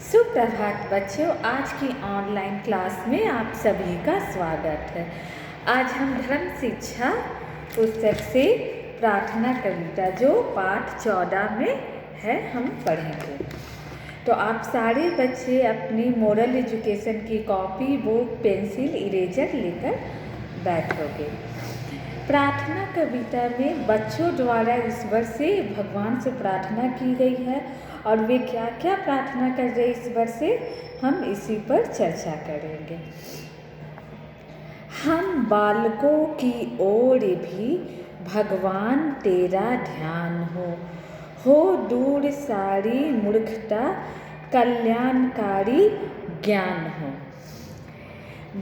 सुप्रभात बच्चों, आज की ऑनलाइन क्लास में आप सभी का स्वागत है। आज हम धर्म शिक्षा पुस्तक से प्रार्थना कविता जो पाठ 14 में है हम पढ़ेंगे। तो आप सारे बच्चे अपनी मोरल एजुकेशन की कॉपी, बुक, पेंसिल, इरेजर लेकर बैठोगे। प्रार्थना कविता में बच्चों द्वारा ईश्वर से, भगवान से प्रार्थना की गई है और वे क्या क्या प्रार्थना कर रहे ईश्वर से, हम इसी पर चर्चा करेंगे। हम बालकों की ओर भी भगवान तेरा ध्यान हो दूर सारी मूर्खता, कल्याणकारी ज्ञान हो।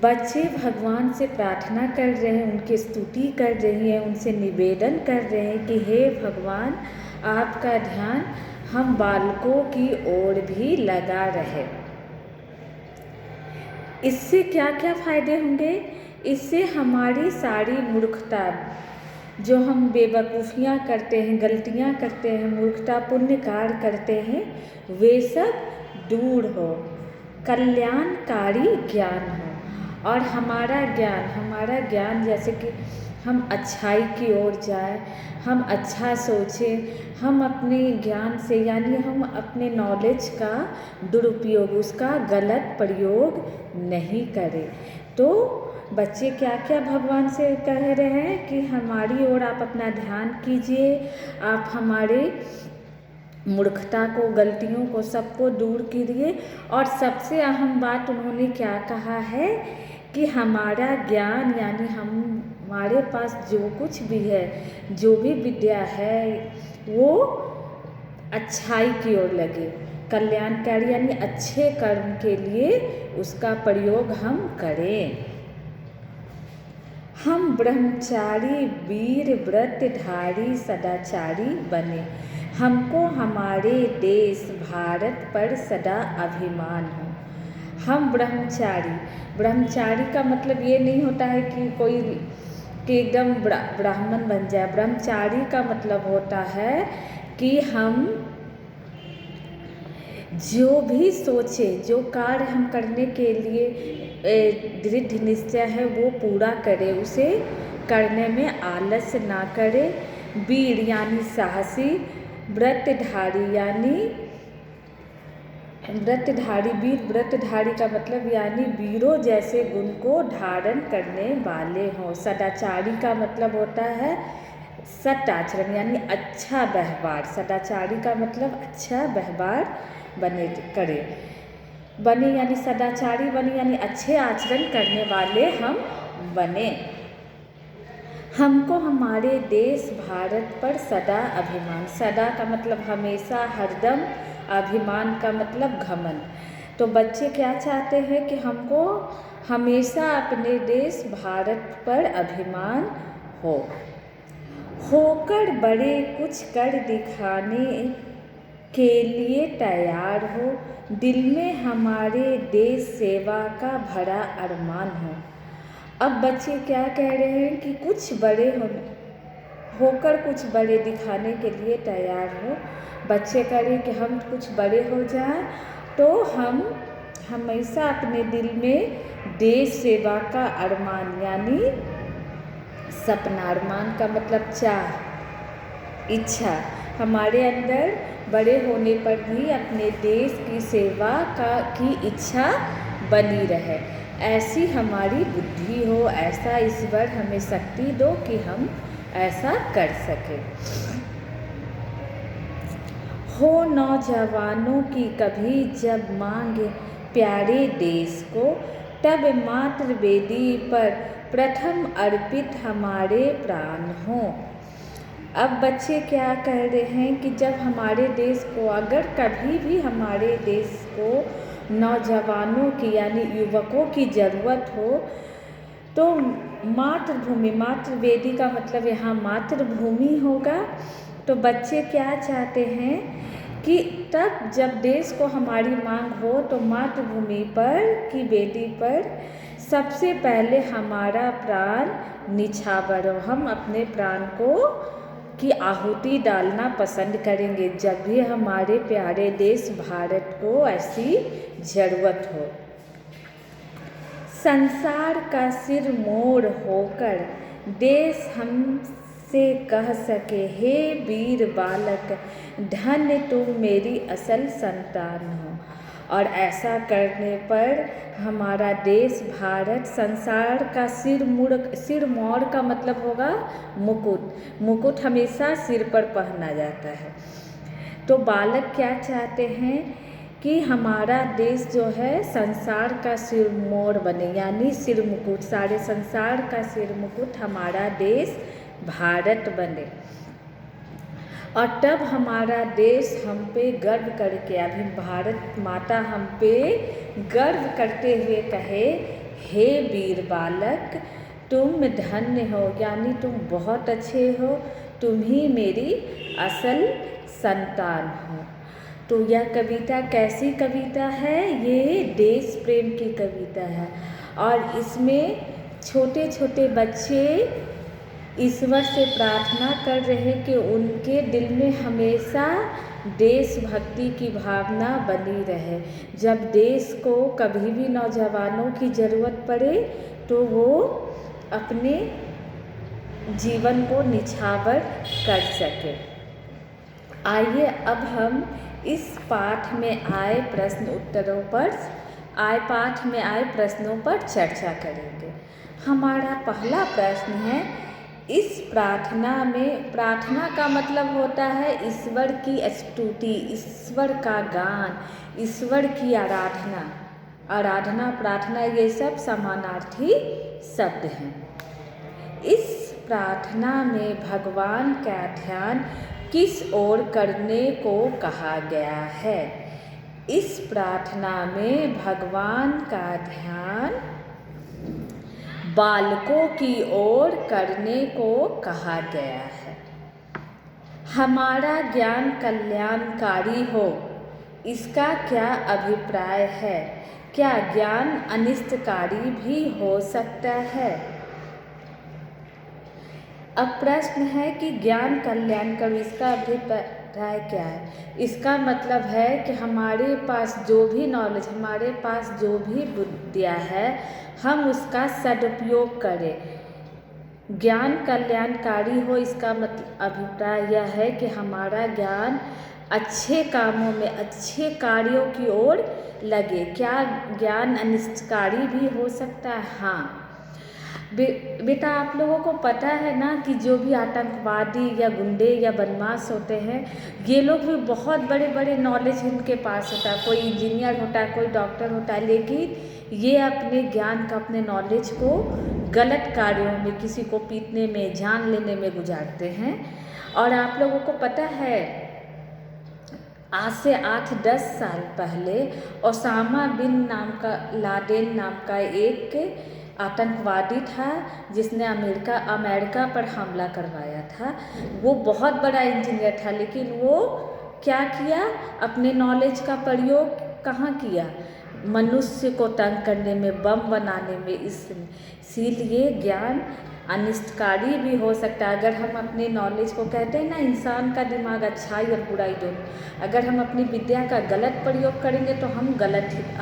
बच्चे भगवान से प्रार्थना कर रहे हैं, उनकी स्तुति कर रही हैं, उनसे निवेदन कर रहे हैं कि हे भगवान, आपका ध्यान हम बालकों की ओर भी लगा रहे। इससे क्या क्या फायदे होंगे? इससे हमारी सारी मूर्खता, जो हम बेवकूफ़ियाँ करते हैं, गलतियाँ करते हैं, मूर्खता पुण्य कार्य करते हैं, वे सब दूर हो, कल्याणकारी ज्ञान हो। और हमारा ज्ञान जैसे कि हम अच्छाई की ओर जाए, हम अच्छा सोचें, हम अपने ज्ञान से यानी हम अपने नॉलेज का दुरुपयोग, उसका गलत प्रयोग नहीं करें। तो बच्चे क्या क्या भगवान से कह रहे हैं कि हमारी ओर आप अपना ध्यान कीजिए, आप हमारे मूर्खता को, गलतियों को, सबको दूर कीजिए। और सबसे अहम बात उन्होंने क्या कहा है कि हमारा ज्ञान यानी हमारे पास जो कुछ भी है, जो भी विद्या है, वो अच्छाई की ओर लगे, कल्याणकारी यानी अच्छे कर्म के लिए उसका प्रयोग हम करें। हम ब्रह्मचारी, वीर, व्रतधारी, सदाचारी बने। हमको हमारे देश भारत पर सदा अभिमान हो। हम ब्रह्मचारी का मतलब ये नहीं होता है कि कोई कि एकदम ब्राह्मण बन जाए। ब्रह्मचारी का मतलब होता है कि हम जो भी सोचे, जो कार्य हम करने के लिए दृढ़ निश्चय है वो पूरा करें, उसे करने में आलस ना करें। वीर यानी साहसी, व्रतधारी का मतलब यानी वीरों जैसे गुण को धारण करने वाले हों। सदाचारी का मतलब होता है सत आचरण यानी अच्छा व्यवहार। सदाचारी का मतलब अच्छा व्यवहार बने यानी सदाचारी बने यानी अच्छे आचरण करने वाले हम बने। हमको हमारे देश भारत पर सदा अभिमान। सदा का मतलब हमेशा, हरदम। अभिमान का मतलब घमंड। तो बच्चे क्या चाहते हैं कि हमको हमेशा अपने देश भारत पर अभिमान होकर बड़े कुछ कर दिखाने के लिए तैयार हो। दिल में हमारे देश सेवा का भरा अरमान हो। अब बच्चे क्या कह रहे हैं कि कुछ बड़े होकर कुछ बड़े दिखाने के लिए तैयार हो। बच्चे कह रहे हैं कि हम कुछ बड़े हो जाएं तो हम हमेशा अपने दिल में देश सेवा का अरमान यानी सपना, अरमान का मतलब चाह, इच्छा, हमारे अंदर बड़े होने पर भी अपने देश की सेवा की इच्छा बनी रहे। ऐसी हमारी बुद्धि हो, ऐसा ईश्वर हमें शक्ति दो कि हम ऐसा कर सकें। हो नौजवानों की कभी जब मांग प्यारे देश को, तब मातृ वेदी पर प्रथम अर्पित हमारे प्राण हों। अब बच्चे क्या कह रहे हैं कि जब हमारे देश को, अगर कभी भी हमारे देश को नौजवानों की यानी युवकों की ज़रूरत हो तो मातृभूमि, मातृवेदी का मतलब यहाँ मातृभूमि होगा। तो बच्चे क्या चाहते हैं कि तब जब देश को हमारी मांग हो तो मातृभूमि पर की वेदी पर सबसे पहले हमारा प्राण निछावर हो, हम अपने प्राण को की आहुति डालना पसंद करेंगे जब भी हमारे प्यारे देश भारत को ऐसी ज़रूरत हो। संसार का सिर मोड़ होकर देश हमसे कह सके, हे वीर बालक, धन्य तुम मेरी असल संतान हो। और ऐसा करने पर हमारा देश भारत संसार का सिर मोड़ का मतलब होगा मुकुट। मुकुट हमेशा सिर पर पहना जाता है। तो बालक क्या चाहते हैं कि हमारा देश जो है संसार का सिर मोड़ बने, यानी सिर मुकुट, सारे संसार का सिर मुकुट हमारा देश भारत बने। और तब हमारा देश हम पे गर्व करके, अभी भारत माता हम पे गर्व करते हुए कहे, हे वीर बालक, तुम धन्य हो, यानी तुम बहुत अच्छे हो, तुम ही मेरी असल संतान हो। तो यह कविता कैसी कविता है? ये देश प्रेम की कविता है। और इसमें छोटे छोटे बच्चे ईश्वर से प्रार्थना कर रहे कि उनके दिल में हमेशा देशभक्ति की भावना बनी रहे। जब देश को कभी भी नौजवानों की ज़रूरत पड़े तो वो अपने जीवन को निछावर कर सके। आइए अब हम इस पाठ में आए प्रश्नों पर चर्चा करेंगे। हमारा पहला प्रश्न है, इस प्रार्थना में, प्रार्थना का मतलब होता है ईश्वर की स्तुति, ईश्वर का गान, ईश्वर की आराधना, प्रार्थना, ये सब समानार्थी शब्द हैं। इस प्रार्थना में भगवान का ध्यान किस ओर करने को कहा गया है? इस प्रार्थना में भगवान का ध्यान बालकों की ओर करने को कहा गया है। हमारा ज्ञान कल्याणकारी हो, इसका क्या अभिप्राय है? क्या ज्ञान अनिष्टकारी भी हो सकता है? अब प्रश्न है कि ज्ञान कल्याणकारी, इसका अभिप्राय क्या है? इसका मतलब है कि हमारे पास जो भी नॉलेज, हमारे पास जो भी विद्या है, हम उसका सदुपयोग करें। ज्ञान कल्याणकारी हो, इसका मतलब अभिप्राय यह है कि हमारा ज्ञान अच्छे कामों में, अच्छे कार्यों की ओर लगे। क्या ज्ञान अनिष्टकारी भी हो सकता है? हाँ बेटा, आप लोगों को पता है ना कि जो भी आतंकवादी या गुंडे या बदमाश होते हैं, ये लोग भी बहुत बड़े बड़े नॉलेज इनके पास होता है। कोई इंजीनियर होता है, कोई डॉक्टर होता है, लेकिन ये अपने ज्ञान का, अपने नॉलेज को गलत कार्यों में, किसी को पीटने में, जान लेने में गुजारते हैं। और आप लोगों को पता है, आज से 8-10 साल पहले ओसामा बिन लादेन नाम का एक आतंकवादी था, जिसने अमेरिका पर हमला करवाया था। वो बहुत बड़ा इंजीनियर था, लेकिन वो क्या किया? अपने नॉलेज का प्रयोग कहाँ किया? मनुष्य को तंग करने में, बम बनाने में। इसीलिए ज्ञान अनिष्टकारी भी हो सकता है। अगर हम अपने नॉलेज को, कहते हैं ना, इंसान का दिमाग अच्छाई और बुराई दोनों, अगर हम अपनी विद्या का गलत प्रयोग करेंगे तो हम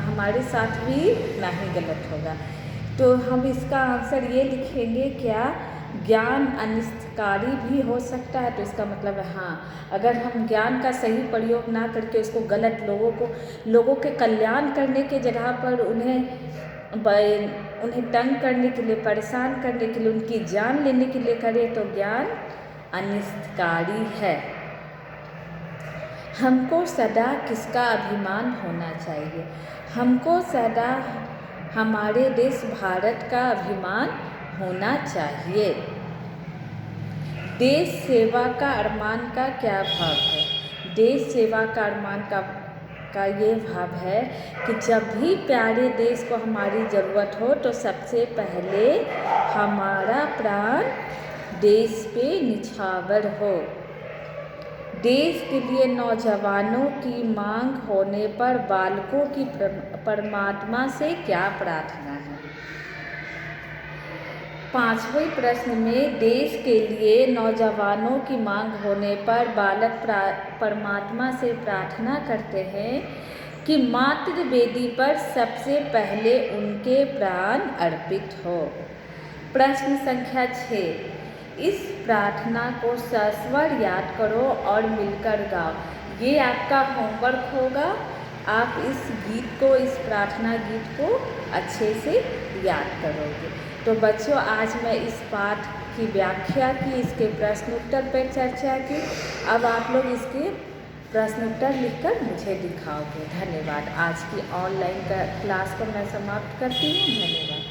हमारे साथ भी उतना ही गलत होगा। तो हम इसका आंसर ये लिखेंगे, क्या ज्ञान अनिष्टकारी भी हो सकता है? तो इसका मतलब है हाँ, अगर हम ज्ञान का सही प्रयोग ना करके उसको गलत लोगों के कल्याण करने के जगह पर उन्हें तंग करने के लिए, परेशान करने के लिए, उनकी जान लेने के लिए करें तो ज्ञान अनिष्टकारी है। हमको सदा किसका अभिमान होना चाहिए? हमको सदा हमारे देश भारत का अभिमान होना चाहिए। देश सेवा का अरमान का क्या भाव है? देश सेवा का अरमान का ये भाव है कि जब भी प्यारे देश को हमारी ज़रूरत हो तो सबसे पहले हमारा प्राण देश पे निछावर हो। देश के लिए नौजवानों की मांग होने पर बालकों की परमात्मा से क्या प्रार्थना है? 5वें प्रश्न में देश के लिए नौजवानों की मांग होने पर बालक परमात्मा से प्रार्थना करते हैं कि मातृ वेदी पर सबसे पहले उनके प्राण अर्पित हो। प्रश्न संख्या 6, इस प्रार्थना को सस्वर याद करो और मिलकर गाओ। ये आपका होमवर्क होगा। आप इस गीत को, इस प्रार्थना गीत को अच्छे से याद करोगे। तो बच्चों, आज मैं इस पाठ की व्याख्या की, इसके प्रश्न उत्तर पर चर्चा की। अब आप लोग इसके प्रश्न उत्तर लिखकर मुझे दिखाओगे। धन्यवाद। आज की ऑनलाइन क्लास को मैं समाप्त करती हूँ। धन्यवाद।